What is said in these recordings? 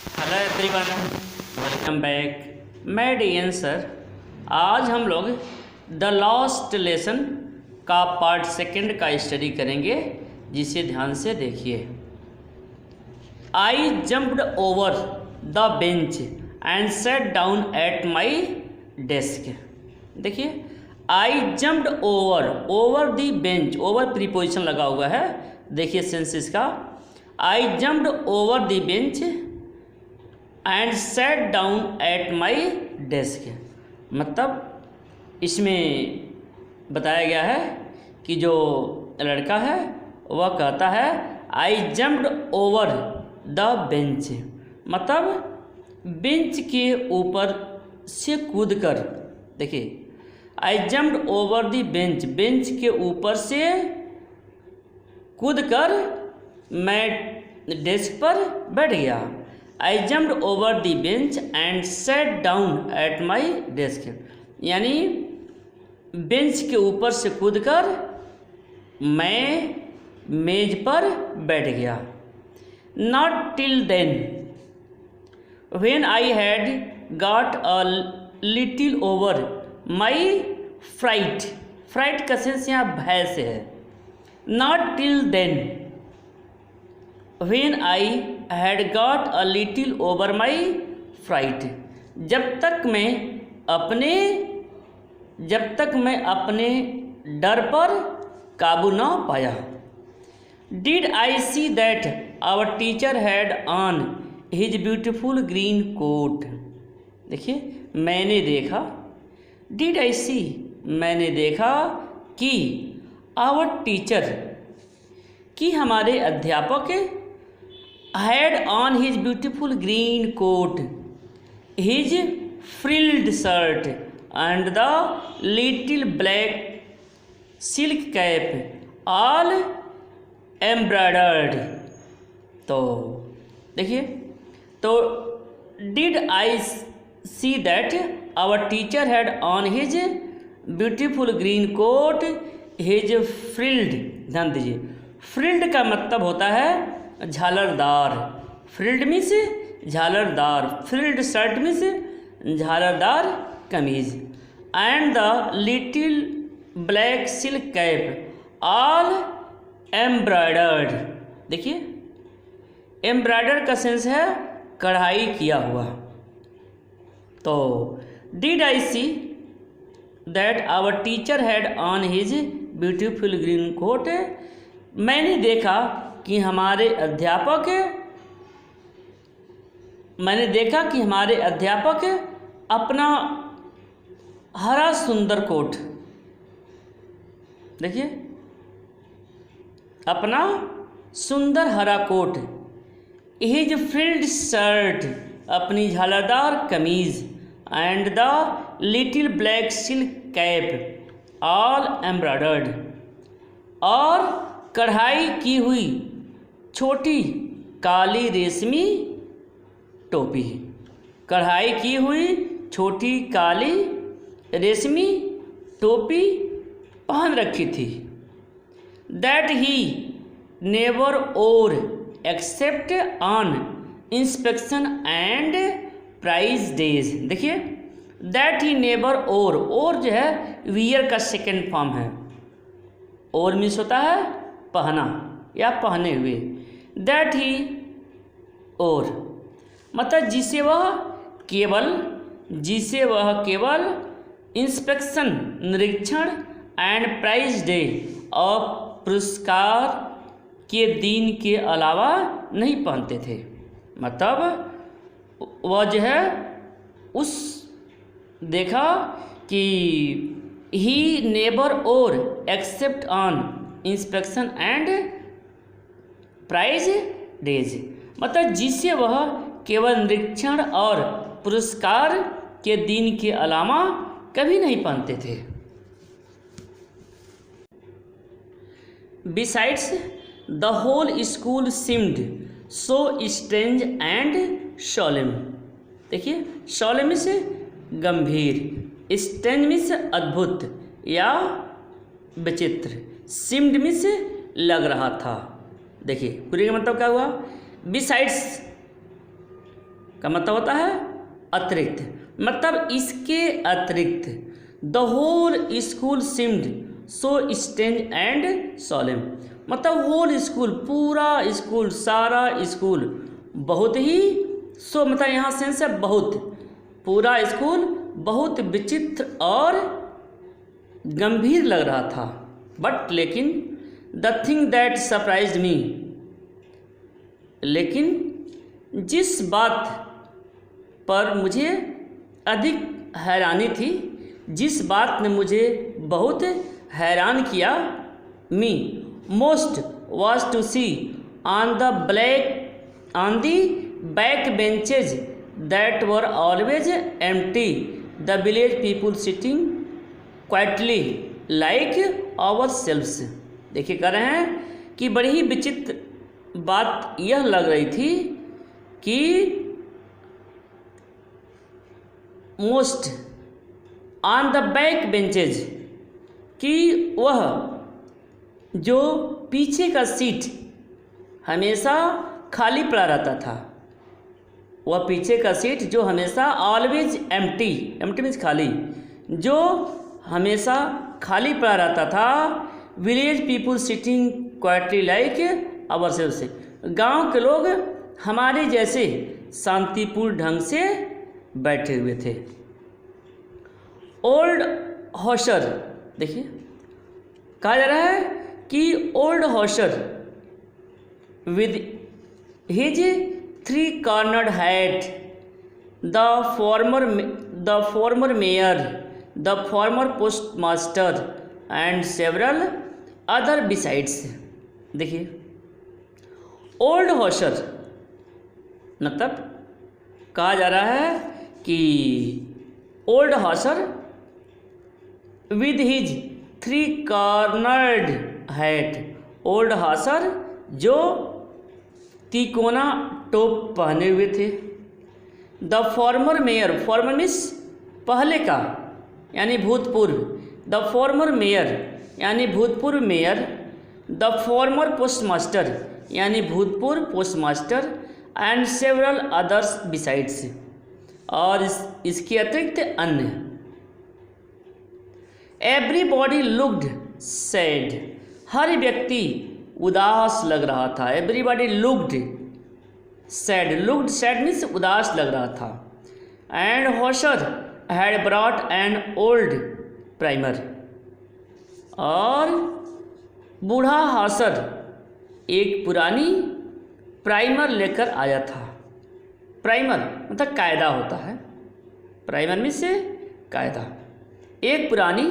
Hello everyone, welcome back. मैं DN sir. आज हम लोग द लास्ट लेसन का पार्ट सेकंड का स्टडी करेंगे, जिसे ध्यान से देखिए। I jumped over the bench and sat down at my desk. देखिए, I jumped over the bench, over preposition लगा हुआ है। देखिए सेंस का, I jumped over the bench and sat down at my desk. मतलब इसमें बताया गया है कि जो लड़का है वह कहता है I jumped over the bench, मतलब बेंच के ऊपर से कूदकर। देखिए, I jumped over the bench, bench के ऊपर से कूदकर मैं डेस्क पर बैठ गया। I jumped over the bench and sat down at my desk, यानी बेंच के ऊपर से कूदकर मैं मेज पर बैठ गया। Not till then when I had got a little over my fright. Fright का सेंस यहाँ भय से है। Not till then when I had got a little over my fright, जब तक मैं अपने डर पर काबू न पाया। Did I see that our teacher had on his beautiful green coat. देखिए, मैंने देखा, डिड आई सी, मैंने देखा कि आवर टीचर, कि हमारे अध्यापक had on his beautiful green coat, his frilled shirt and the little black silk cap all embroidered। तो देखिए, तो did I see that our teacher had on his beautiful green coat, his frilled, ध्यान दीजिए, frilled का मतलब होता है झालरदार। फ्रिल्ड मीन्स झालरदार, फ्रिल्ड शर्ट मीन्स झालरदार कमीज। And the little black silk cap all embroidered. देखिए, एम्ब्रॉयडर का सेंस है कढ़ाई किया हुआ। तो did I see that our teacher had on his beautiful green coat, मैंने देखा कि हमारे अध्यापक अपना हरा सुंदर कोट, देखिए, अपना सुंदर हरा कोट, हिज फ्रिल्ड शर्ट, अपनी झालरदार कमीज, and the little black silk cap all embroidered, और कढ़ाई की हुई छोटी काली रेशमी टोपी, कढ़ाई की हुई छोटी काली रेशमी टोपी पहन रखी थी। That he never wore except on inspection and prize days. देखिए, दैट ही नेवर ओर जो है वियर का सेकेंड फॉर्म है। ओर मीन्स होता है पहना या पहने हुए। दैट ही और मतलब जिसे वह केवल इंस्पेक्शन, निरीक्षण एंड प्राइज डे और पुरस्कार के दिन के अलावा नहीं पहनते थे। मतलब वह जो है उस देखा कि he never wore except on inspection and prize days, मतलब जिसे वह केवल निरीक्षण और पुरस्कार के दिन के अलावा कभी नहीं पहनते थे। Besides the whole school seemed so strange and solemn. देखिए, सोलेम से गंभीर, स्ट्रेंज मीन्स अद्भुत या विचित्र, सीम्ड मीन्स लग रहा था। देखिए, पूरे का मतलब क्या हुआ? बिसाइड्स का मतलब होता है अतिरिक्त, मतलब इसके अतिरिक्त। The whole school seemed so strange and solemn, मतलब होल स्कूल, पूरा स्कूल, सारा स्कूल बहुत ही, सो मतलब यहाँ सेंस है बहुत, पूरा स्कूल बहुत विचित्र और गंभीर लग रहा था। बट लेकिन द थिंग दैट सरप्राइज्ड मी, लेकिन जिस बात पर मुझे अधिक हैरानी थी, जिस बात ने मुझे बहुत हैरान किया, मी most was to see on the back benches that were always empty the village people sitting quietly like ourselves। देखिए कह रहे हैं कि बड़ी ही विचित्र बात यह लग रही थी कि most on the back benches, कि वह जो पीछे का सीट हमेशा खाली पड़ा रहता था, वह पीछे का सीट जो हमेशा ऑलवेज एम्प्टी, एम्प्टी मीन्स खाली, जो हमेशा खाली पड़ा रहता था। Village people sitting quietly like ourselves, गांव के लोग हमारे जैसे शांतिपूर्ण ढंग से बैठे हुए थे। ओल्ड हॉशर, देखिए कहा जा रहा है कि ओल्ड हॉशर विद हिज 3 cornered hat, the former mayor, the former post master and several other besides. देखिए ओल्ड हॉशर मतलब कहा जा रहा है कि ओल्ड हॉशर विद हिज 3 कॉर्नर्ड हैट, ओल्ड हॉशर जो तिकोना टोप पहने हुए थे। The former mayor, former means पहले का यानी भूतपूर्व, द फॉर्मर मेयर यानी भूतपूर्व mayor, the former post master यानी भूतपूर्व post master and several others besides, और इसके अतिरिक्त अन्य। एवरीबॉडी लुक्ड सैड, हर व्यक्ति उदास लग रहा था। Everybody looked sad, looked sad means उदास लग रहा था। And Hauser had brought an old primer, और बूढ़ा हॉशर एक पुरानी प्राइमर लेकर आया था। प्राइमर मतलब कायदा होता है, प्राइमर मीन्स से कायदा, एक पुरानी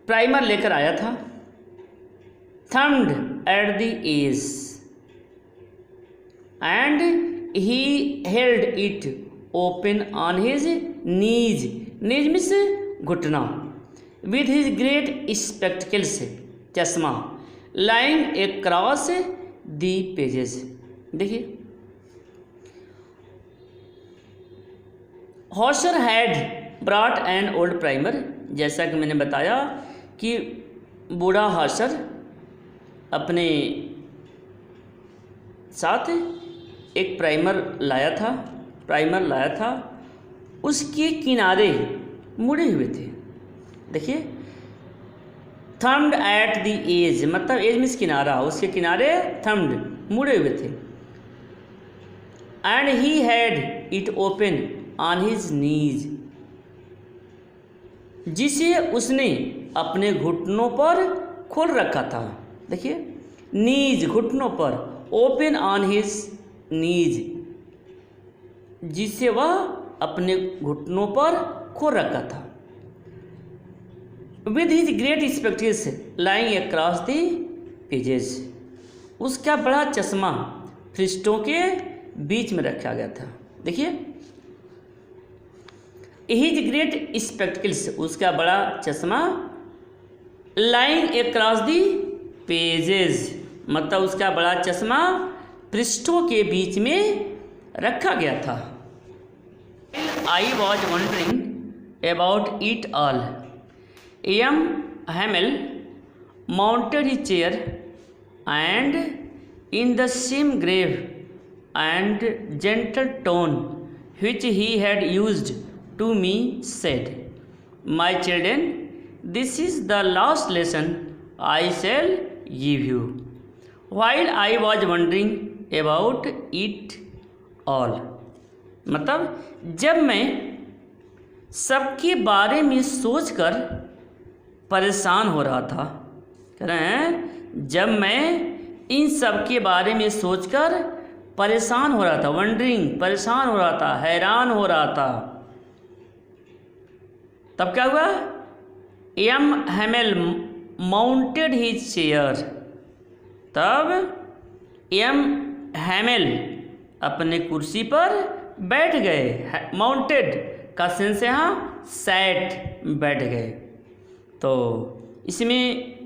प्राइमर लेकर आया था। Thumbed at the edge and he held it open on his knees, knees means घुटना, विद हिज ग्रेट स्पेक्टिकल्स, चश्मा, लाइंग अक्रॉस दी पेजेस। देखिए Hauser had brought an old primer, जैसा कि मैंने बताया कि बूढ़ा हॉशर अपने साथ एक प्राइमर लाया था, उसके किनारे मुड़े हुए थे। देखिए थम्ड एट द एज मतलब एज मीन्स किनारा, उसके किनारे थम्ड मुड़े हुए थे। And he had it open on his नीज, जिसे उसने अपने घुटनों पर खोल रखा था। देखिए नीज घुटनों पर, ओपन ऑन हिज नीज जिसे वह अपने घुटनों पर खोल रखा था। With his great spectacles lying across the pages, उसका बड़ा चश्मा पृष्ठों के बीच में रखा गया था। देखिए हिज ग्रेट स्पेक्टिकल्स उसका बड़ा चश्मा, लाइंग अक्रॉस दी पेजेस मतलब उसका बड़ा चश्मा पृष्ठों के बीच में रखा गया था। I was wondering about it all, M Hamel mounted his chair and in the same grave and gentle tone which he had used to me said, "My children, this is the last lesson I shall give you." While I was wondering about it all, मतलब जब मैं सबके बारे में सोचकर परेशान हो रहा था, कह रहे हैं जब मैं इन सब के बारे में सोचकर परेशान हो रहा था, वंडरिंग परेशान हो रहा था, हैरान हो रहा था, तब क्या हुआ? M Hamel mounted his chair, तब एम हैमेल अपने कुर्सी पर बैठ गए। माउंटेड का सेंस यहाँ सैट, बैठ गए। तो इसमें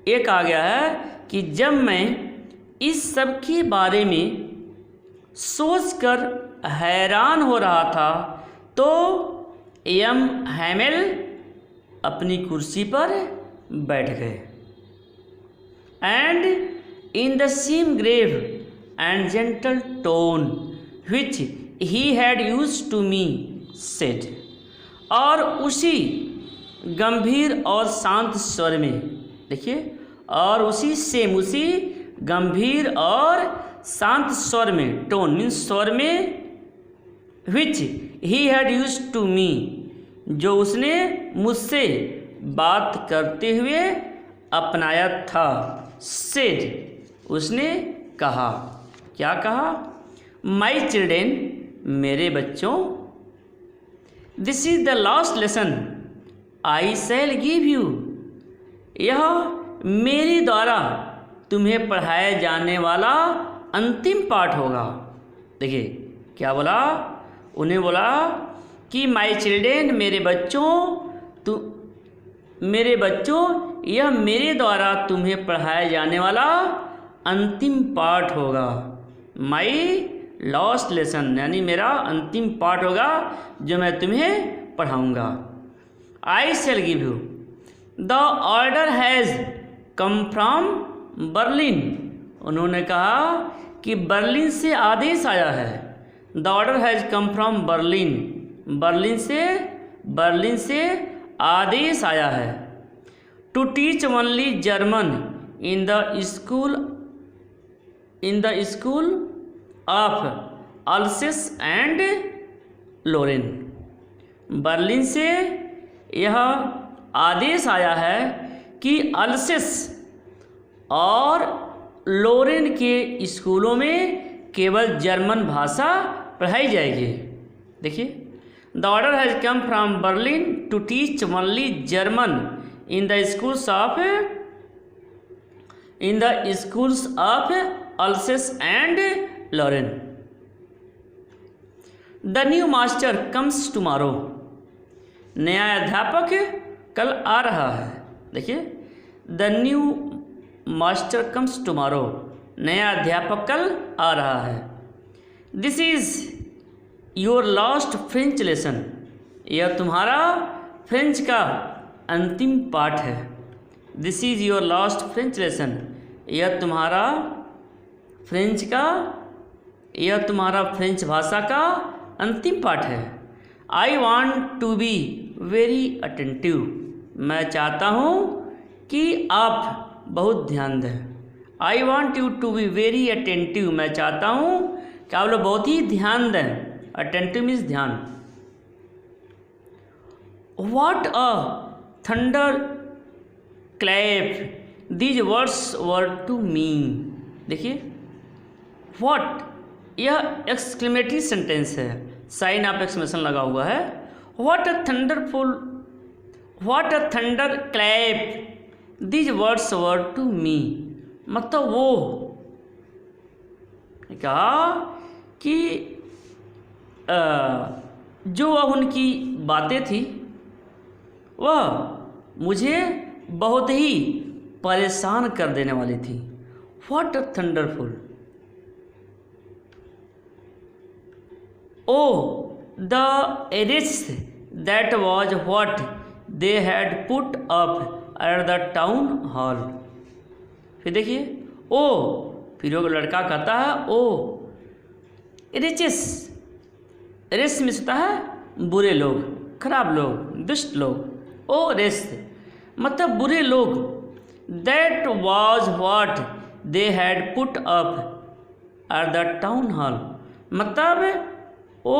एक आ गया है कि जब मैं इस सब के बारे में सोचकर हैरान हो रहा था तो एम हैमेल अपनी कुर्सी पर बैठ गए। And in the same grave and gentle tone which he had used to me said, और उसी गंभीर और शांत स्वर में, देखिए, और उसी सेम, उसी गंभीर और शांत स्वर में, टोन मीन्स स्वर में, which he had used to me, जो उसने मुझसे बात करते हुए अपनाया था, सेड, उसने कहा, क्या कहा? माई चिल्ड्रेन, मेरे बच्चों, this is the last lesson I shall give you, यह मेरे द्वारा तुम्हें पढ़ाया जाने वाला अंतिम पाठ होगा। देखिए क्या बोला, उन्हें बोला कि माई चिल्ड्रेन, मेरे बच्चों, यह मेरे द्वारा तुम्हें पढ़ाया जाने वाला अंतिम पाठ होगा। माई लास्ट लेसन, यानी मेरा अंतिम पाठ होगा जो मैं तुम्हें पढ़ाऊँगा। I shall give you, the order has come from Berlin, उन्होंने कहा कि बर्लिन से आदेश आया है। The order has come from Berlin, Berlin से आदेश आया है। To teach only German in the school of Alsace and Lorraine, Berlin से यह आदेश आया है कि अल्सेस और लोरेन के स्कूलों में केवल जर्मन भाषा पढ़ाई जाएगी। देखिए, the order has come from Berlin to teach only German in the schools of Alsace and Lorraine. The new master comes tomorrow, नया अध्यापक कल आ रहा है। देखिए, the new master comes tomorrow, नया अध्यापक कल आ रहा है। This is your last French lesson, यह तुम्हारा फ्रेंच का अंतिम पाठ है। This is your last French lesson, यह तुम्हारा फ्रेंच भाषा का अंतिम पाठ है। I want to be very attentive, मैं चाहता हूँ कि आप बहुत ध्यान दें। I want you to be very attentive, मैं चाहता हूँ कि आप लोग बहुत ही ध्यान दें। अटेंटिव मीन्स ध्यान। What a thunderclap these words were to me. देखिए, वॉट, यह एक्सक्लेमेटरी सेंटेंस है, साइन ऑफ एक्सक्लेमेशन लगा हुआ है। What a thunderclap these words were to me, मतलब वो कहा कि जो वह उनकी बातें थी वह मुझे बहुत ही परेशान कर देने वाली थी। What a thunderful, oh the arrests that was what they had put up at the town hall। फिर देखिए, ओ, फिर वो लड़का कहता है, ओ रिचेस, रेस में होता है बुरे लोग, खराब लोग, दुष्ट लोग। ओ रेस मतलब बुरे लोग। That was what they had put up at the town hall, मतलब ओ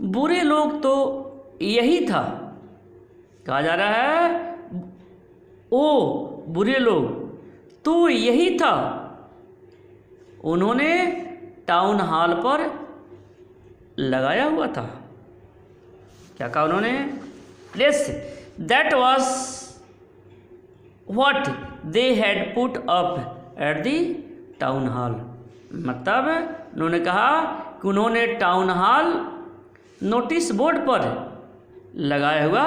बुरे लोग तो यही था। कहा जा रहा है ओ बुरे लोग तो यही था उन्होंने टाउन हॉल पर लगाया हुआ था। क्या कहा उन्होंने? Yes, that was what they had put up at the town hall, मतलब उन्होंने कहा कि उन्होंने टाउन हॉल नोटिस बोर्ड पर लगाया हुआ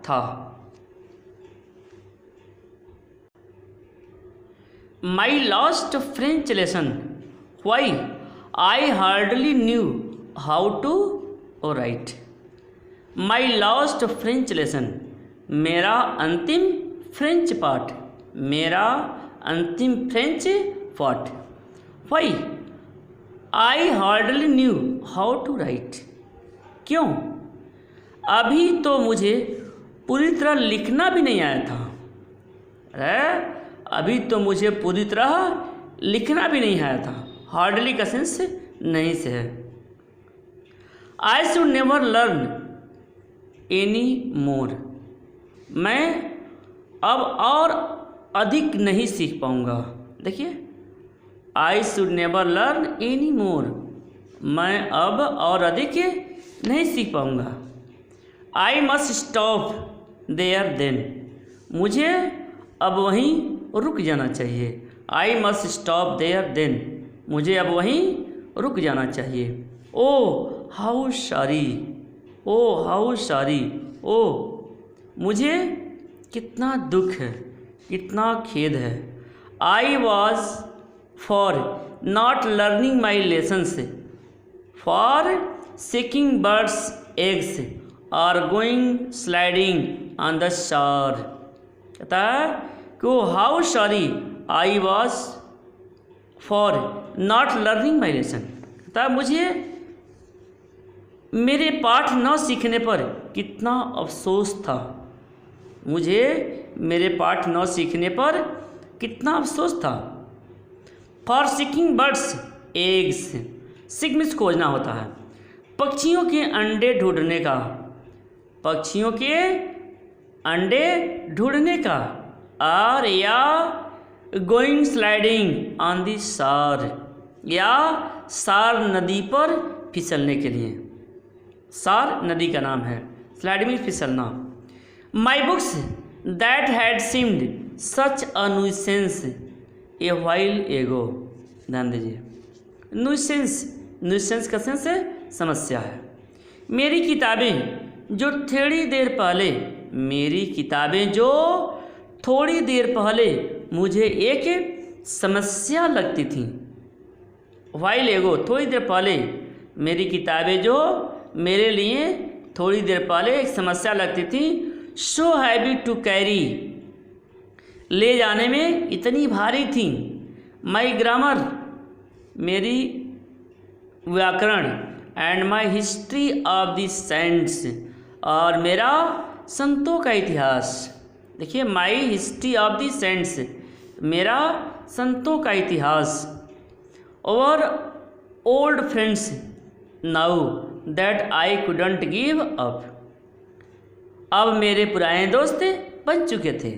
था। My last French lesson why I hardly knew how to write. My last French lesson, मेरा अंतिम फ्रेंच पाठ, मेरा अंतिम फ्रेंच पाठ। Why I hardly knew how to write, क्यों? अभी तो मुझे पूरी तरह लिखना भी नहीं आया था। अरे अभी तो मुझे पूरी तरह लिखना भी नहीं आया था। हार्डली का सेंस नहीं से है। I should never learn any more, मैं अब और अधिक नहीं सीख पाऊँगा। देखिए, I should never learn any more, मैं अब और अधिक नहीं सीख पाऊँगा। I must stop there then, मुझे अब वहीं रुक जाना चाहिए। I must stop there then, मुझे अब वहीं रुक जाना चाहिए। Oh how sorry, oh how sorry, ओ मुझे कितना दुख है, कितना खेद है। I was for not learning my lessons, for seeking birds eggs or going sliding on the shore. कहता है कि how sorry I was for not learning my lesson, कहता है मुझे मेरे पाठ न सीखने पर कितना अफसोस था, मुझे मेरे पाठ न सीखने पर कितना अफसोस था। For seeking birds eggs, seek means खोजना होता है, पक्षियों के अंडे ढूंढने का, पक्षियों के अंडे ढूंढने का। और या गोइंग स्लाइडिंग ऑन दी सार, या सार नदी पर फिसलने के लिए। सार नदी का नाम है, स्लाइडिंग में फिसलना। My books that had seemed such a nuisance a while ago. ध्यान दीजिए, न्यूसेंस, न्यूसेंस का सेंस है समस्या है। मेरी किताबें जो थोड़ी देर पहले, मेरी किताबें जो थोड़ी देर पहले मुझे एक समस्या लगती थी। व्हाइल एगो, थोड़ी देर पहले, मेरी किताबें जो मेरे लिए थोड़ी देर पहले एक समस्या लगती थी। सो हैवी टू कैरी, ले जाने में इतनी भारी थी। माई ग्रामर, मेरी व्याकरण, and my history of the saints, और मेरा संतों का इतिहास। देखिए, माई हिस्ट्री ऑफ द सेंट्स, मेरा संतों का इतिहास। और old friends now that I couldn't give up, अब मेरे पुराने दोस्त बन चुके थे।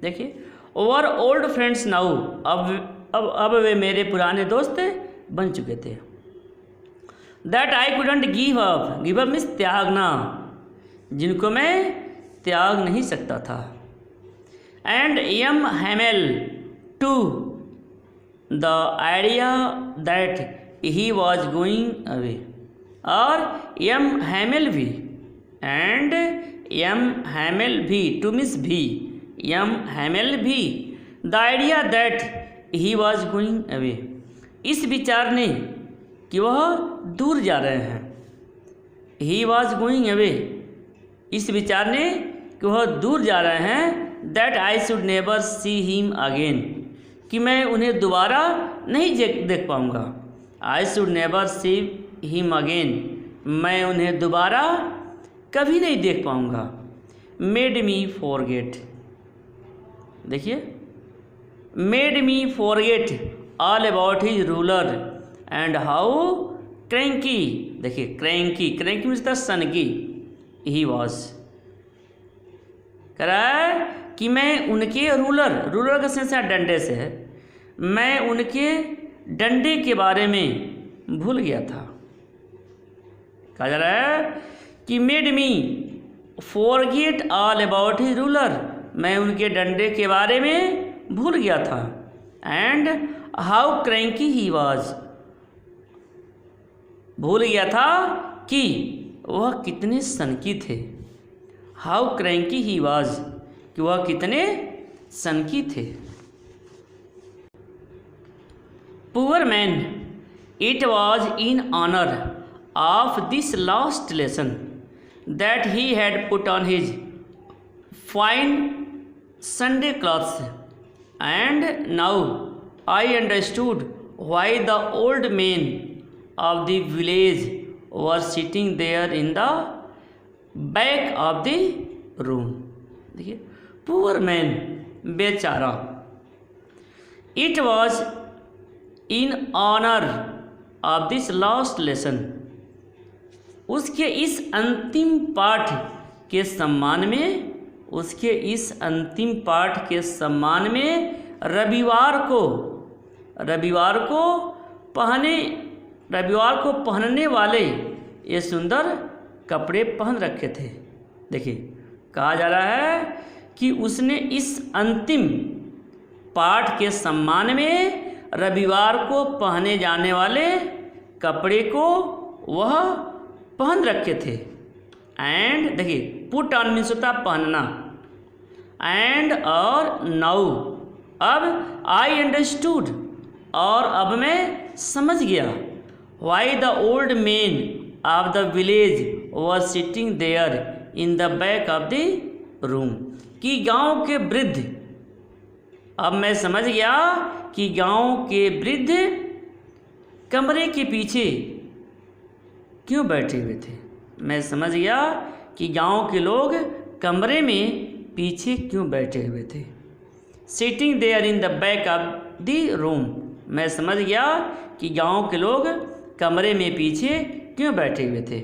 देखिए, ओवर ओल्ड फ्रेंड्स नाउ, अब वे मेरे पुराने दोस्त बन चुके थे। That I couldn't give up, give up means त्यागना, जिनको मैं त्याग नहीं सकता था। And M Hamel too the idea that he was going away, और एम हैमेल भी, एंड एम हैमेल भी, टू मीन्स भी, एम हैमेल भी, the idea that he was going away, इस विचार ने कि वह दूर जा रहे हैं। ही वॉज गोइंग अवे, इस विचार ने कि वह दूर जा रहे हैं। That I should never see him again, कि मैं उन्हें दोबारा नहीं देख पाऊँगा। आई should never see him again, मैं उन्हें दोबारा कभी नहीं देख पाऊँगा। मेड मी फॉरगेट, देखिए made me forget all about his ruler and how cranky, देखिए क्रैंकी, क्रैंकी मीन्स द सनकी ही वॉज, कह रहा है कि मैं उनके रूलर का सेंस डंडे से है, मैं उनके डंडे के बारे में भूल गया था। कहा जा रहा है कि made me forget all about his ruler, मैं उनके डंडे के बारे में भूल गया था। And how cranky he was, भूल गया था कि वह कितने सनकी थे। हाउ क्रैंकी ही वॉज, कि वह कितने सनकी थे। Poor man, it was in honour of this last lesson that he had put on his fine Sunday clothes, and now I understood why the old man of the village were sitting there in the back of the room। देखिए poor man, बेचारा, it was in honour of this last lesson, उसके इस अंतिम पाठ के सम्मान में, उसके इस अंतिम पाठ के सम्मान में रविवार को पहनने वाले ये सुंदर कपड़े पहन रखे थे। देखिए कहा जा रहा है कि उसने इस अंतिम पाठ के सम्मान में रविवार को पहने जाने वाले कपड़े को वह पहन रखे थे। एंड देखिए पुट ऑन मीन्स होता पहनना, एंड और नाउ, अब आई अंडरस्टूड, और अब मैं समझ गया, why the old man of the village was sitting there in the back of the room, कि गांव के वृद्ध, अब मैं समझ गया कि गांव के वृद्ध कमरे के पीछे क्यों बैठे हुए थे। मैं समझ गया कि गांव के लोग कमरे में पीछे क्यों बैठे हुए थे। Sitting there in the back of the room, मैं समझ गया कि गांव के लोग कमरे में पीछे क्यों बैठे हुए थे।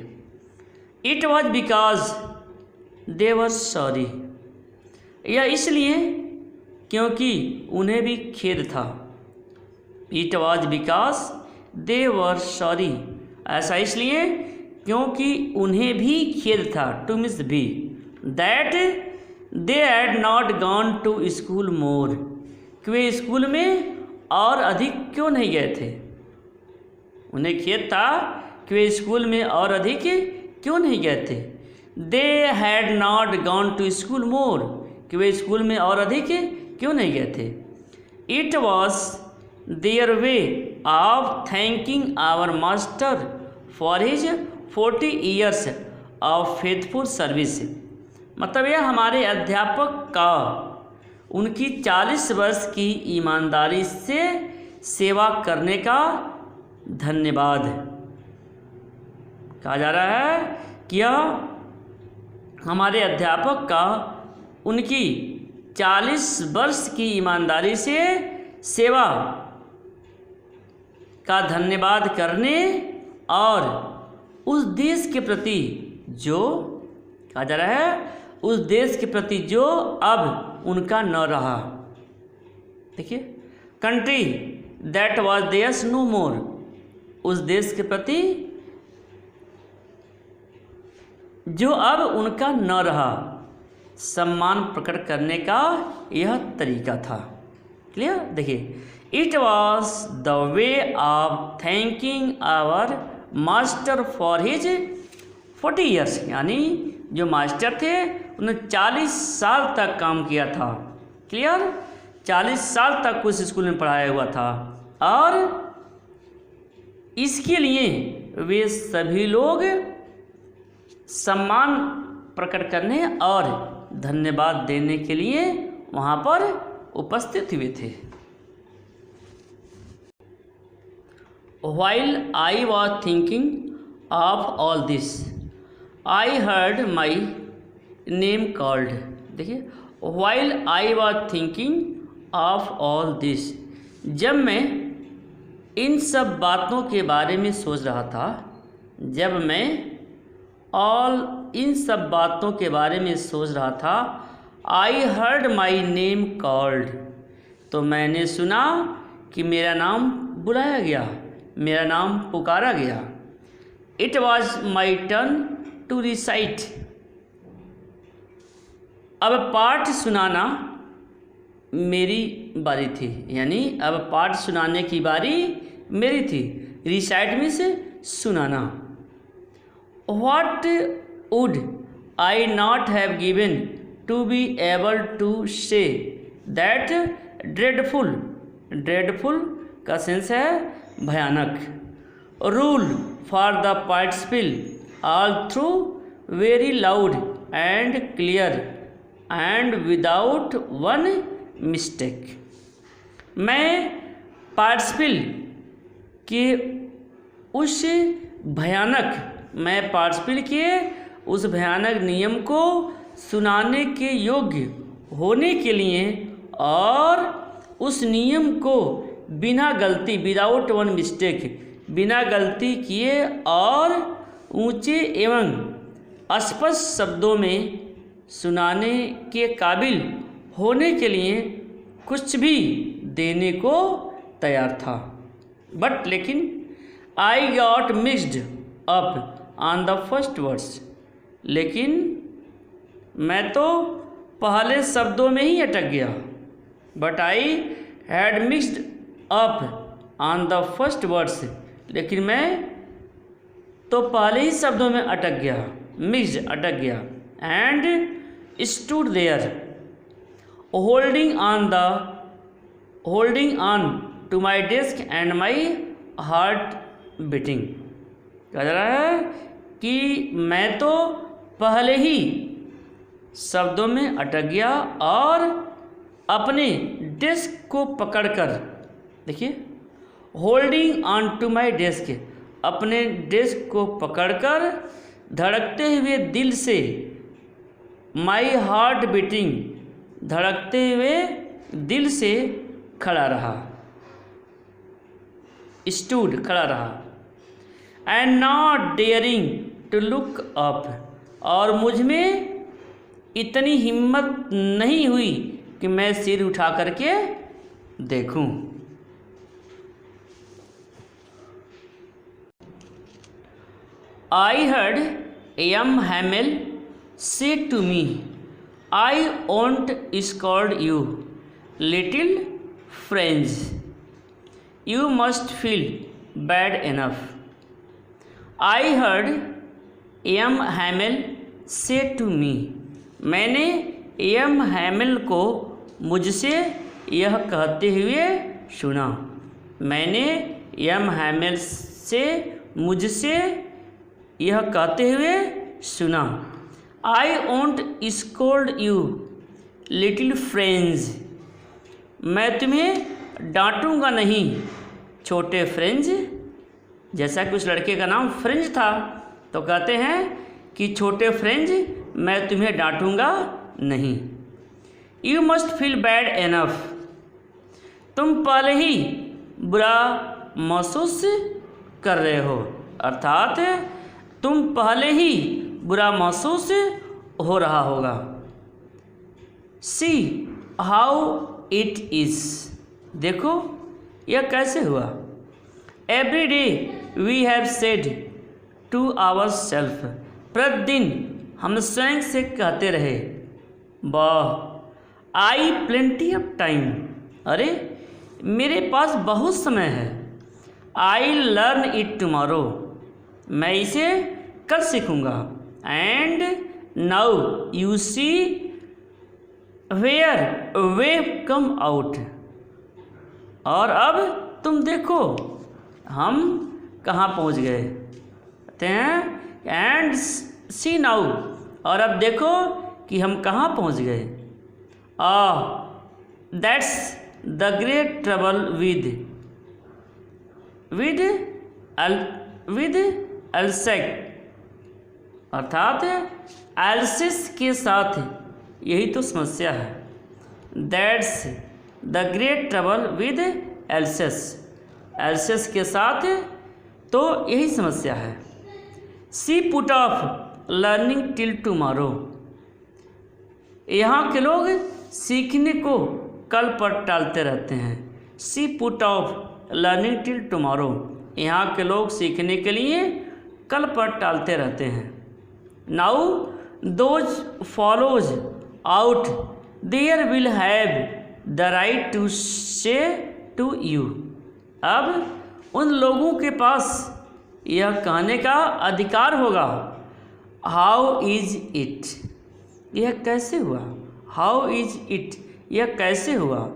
It was because they were sorry, यह इसलिए क्योंकि उन्हें भी खेद था। It was because they were sorry, too इसलिए क्योंकि उन्हें भी खेद था, टू मिस भी, that they had not gone to school more, कि वे स्कूल में और अधिक क्यों नहीं गए थे। उन्हें खेद था कि वे स्कूल में और अधिक क्यों नहीं गए थे। They had not gone to school more, कि वे स्कूल में और अधिक क्यों नहीं गए थे। It was there way of thanking our master for his 40 years of faithful service, मतलब यह हमारे अध्यापक का उनकी 40 वर्ष की ईमानदारी से सेवा करने का धन्यवाद है। कहा जा रहा है कि यह हमारे अध्यापक का उनकी 40 वर्ष की ईमानदारी से सेवा का धन्यवाद करने और उस देश के प्रति जो, कहा जा रहा है, उस देश के प्रति जो अब उनका न रहा। देखिए country that was theirs no more, उस देश के प्रति जो अब उनका न रहा, सम्मान प्रकट करने का यह तरीका था। क्लियर। देखिए it was the way of thanking our master for his 40 years, यानी जो मास्टर थे उन्होंने 40 साल तक काम किया था। क्लियर। 40 साल तक उस स्कूल में पढ़ाया हुआ था और इसके लिए वे सभी लोग सम्मान प्रकट करने और धन्यवाद देने के लिए वहाँ पर उपस्थित हुए थे। while I was thinking of all this, I heard my name called। देखिए, while I was thinking of all this, जब मैं इन सब बातों के बारे में सोच रहा था, जब मैं इन सब बातों के बारे में सोच रहा था, I heard my name called, तो मैंने सुना कि मेरा नाम बुलाया गया, मेरा नाम पुकारा गया। It was my turn to recite, अब पाठ सुनाना मेरी बारी थी, यानी अब पाठ सुनाने की बारी मेरी थी। रिसाइट में से सुनाना। What would I not have given to be able to say that dreadful, dreadful का सेंस है भयानक। Rule for the participle all through very loud and clear and without one mistake. मैं पार्टिसिपल के उस भयानक नियम को सुनाने के योग्य होने के लिए और उस नियम को बिना गलती, विदाउट वन मिस्टेक, बिना गलती किए और ऊंचे एवं स्पष्ट शब्दों में सुनाने के काबिल होने के लिए कुछ भी देने को तैयार था। बट लेकिन I got mixed up on the first words, लेकिन मैं तो पहले शब्दों में ही अटक गया। But I had mixed up on the first words, लेकिन मैं तो पहले ही शब्दों में अटक गया, मिक्सड अटक गया। And stood there holding on to my desk and my heart beating. कह रहा है कि मैं तो पहले ही शब्दों में अटक गया और अपने डेस्क को पकड़कर, देखिए, holding on to my desk, अपने डेस्क को पकड़कर धड़कते हुए दिल से, माई हार्ट बीटिंग, धड़कते हुए दिल से खड़ा रहा, स्टूड, खड़ा रहा। And not daring to look up, और मुझ में इतनी हिम्मत नहीं हुई कि मैं सिर उठा करके देखूं। I heard M Hamel say to me, I won't scold you little friends, you must feel bad enough. I heard M Hamel say to me, मैंने एम हैमेल को मुझसे यह कहते हुए सुना, मैंने एम हैमेल से मुझसे यह कहते हुए सुना। I won't scold you little friends, मैं तुम्हें डांटूंगा नहीं छोटे फ्रेंड्स। जैसा कि उस लड़के का नाम फ्रेंज था, तो कहते हैं कि छोटे फ्रेंज, मैं तुम्हें डांटूंगा नहीं। You must feel bad enough, तुम पहले ही बुरा महसूस कर रहे हो, अर्थात तुम पहले ही बुरा महसूस हो रहा होगा। सी हाउ इट इज़, देखो यह कैसे हुआ। Every day we have said to our self, प्रतिदिन हम स्वयं से कहते रहे, वाह आई प्लेंटी ऑफ टाइम, अरे मेरे पास बहुत समय है। आई लर्न इट टुमारो, मैं इसे कल सीखूँगा। And now you see where we've come out, और अब तुम देखो हम कहाँ पहुँच गए। कहते हैं एंड सी नाउ, और अब देखो कि हम कहाँ पहुँच गए। That's the great trouble with with Alsace, अर्थात एल्सिस के साथ, यही तो समस्या है। That's the great trouble with Alsace, Alsace के साथ तो यही समस्या है। She put off learning till tomorrow, यहाँ के लोग सीखने को कल पर टालते रहते हैं। She put off learning till tomorrow, यहाँ के लोग सीखने के लिए कल पर टालते रहते हैं। Now those follows out there will have the right to say to you, अब उन लोगों के पास यह कहने का अधिकार होगा। हाउ इज इट, यह कैसे हुआ। हाउ इज इट, यह कैसे हुआ।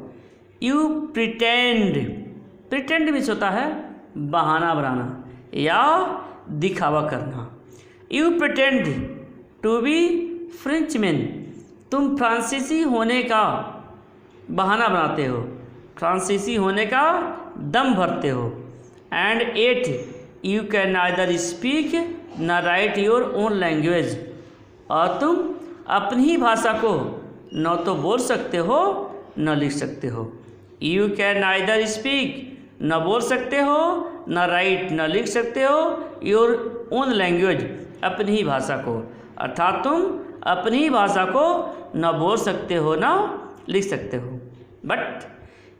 यू प्रिटेंड, प्रिटेंड मीन्स होता है बहाना बनाना या दिखावा करना। You pretend to be Frenchman, तुम फ्रांसीसी होने का बहाना बनाते हो, फ्रांसीसी होने का दम भरते हो। And at you can neither speak nor write your own language, और तुम अपनी ही भाषा को न तो बोल सकते हो न लिख सकते हो। यू कैन नाइदर स्पीक, न बोल सकते हो, न राइट, न लिख सकते हो, योर ओन लैंग्वेज, अपनी ही भाषा को, अर्थात तुम अपनी ही भाषा को न बोल सकते हो न लिख सकते हो। But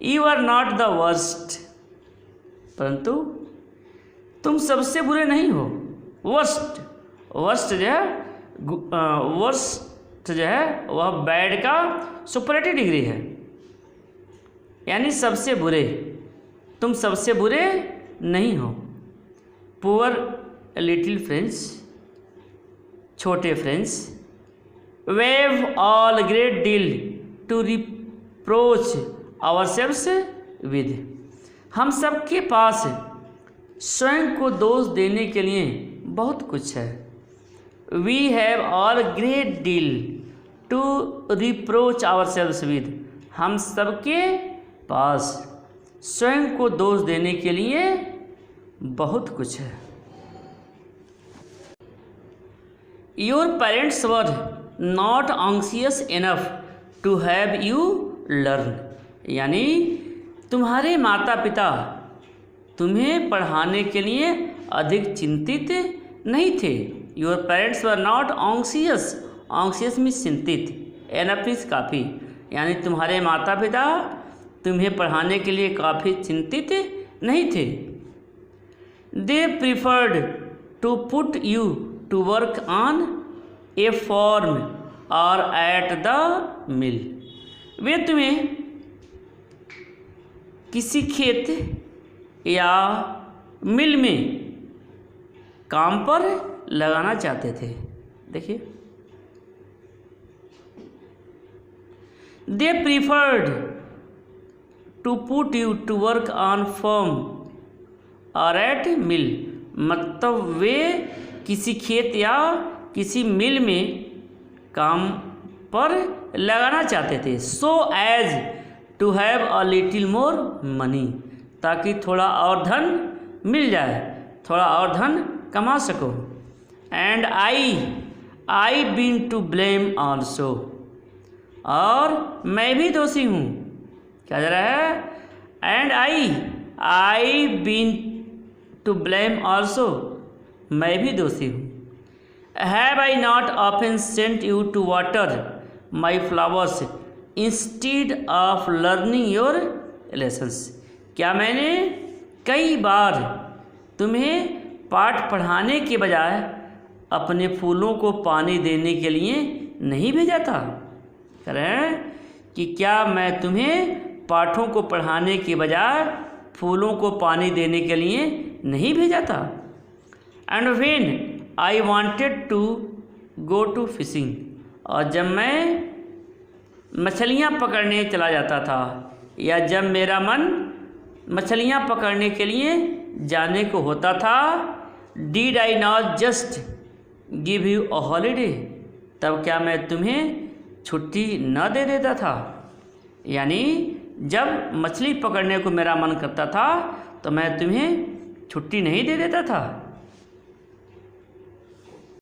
you are not the worst, परंतु तुम सबसे बुरे नहीं हो। वर्स्ट, वर्स्ट जो है, वर्स्ट जो है वह बैड का सुपरलेटिव डिग्री है, यानी सबसे बुरे, तुम सबसे बुरे नहीं हो। पुअर लिटिल फ्रेंड्स, छोटे friends, we've all great deal to reproach ourselves with, हम सबके पास स्वयं को दोष देने के लिए बहुत कुछ है। We have all great deal to reproach ourselves with, हम सबके पास स्वयं को दोष देने के लिए बहुत कुछ है। Your parents were not anxious enough to have you learn, यानी तुम्हारे माता पिता तुम्हें पढ़ाने के लिए अधिक चिंतित नहीं थे। Your parents were not anxious, anxious means चिंतित, इनफ मीन्स काफ़ी, यानी तुम्हारे माता पिता तुम्हें पढ़ाने के लिए काफ़ी चिंतित नहीं थे। They preferred to put you to work on a farm or at the mill, वे तुम्हें किसी खेत या मिल में काम पर लगाना चाहते थे। देखिए, they preferred to put you to work on farm or at mill, मतलब वे किसी खेत या किसी मिल में काम पर लगाना चाहते थे। So as to have a little more money, ताकि थोड़ा और धन मिल जाए, थोड़ा और धन कमा सको। And I been to blame also, और मैं भी दोषी हूँ। क्या जा रहा है। And I been to blame also, मैं भी दोषी हूँ। Have I not often sent you to water my flowers instead of learning your lessons, क्या मैंने कई बार तुम्हें पाठ पढ़ाने के बजाय अपने फूलों को पानी देने के लिए नहीं भेजा था। कह रहे हैं कि क्या मैं तुम्हें पाठों को पढ़ाने के बजाय फूलों को पानी देने के लिए नहीं भेजा था। And when I wanted to go to fishing, और जब मैं मछलियाँ पकड़ने चला जाता था, या जब मेरा मन मछलियाँ पकड़ने के लिए जाने को होता था, did I not just give you a holiday, तब क्या मैं तुम्हें छुट्टी न दे देता था। यानी जब मछली पकड़ने को मेरा मन करता था तो मैं तुम्हें छुट्टी नहीं दे देता था।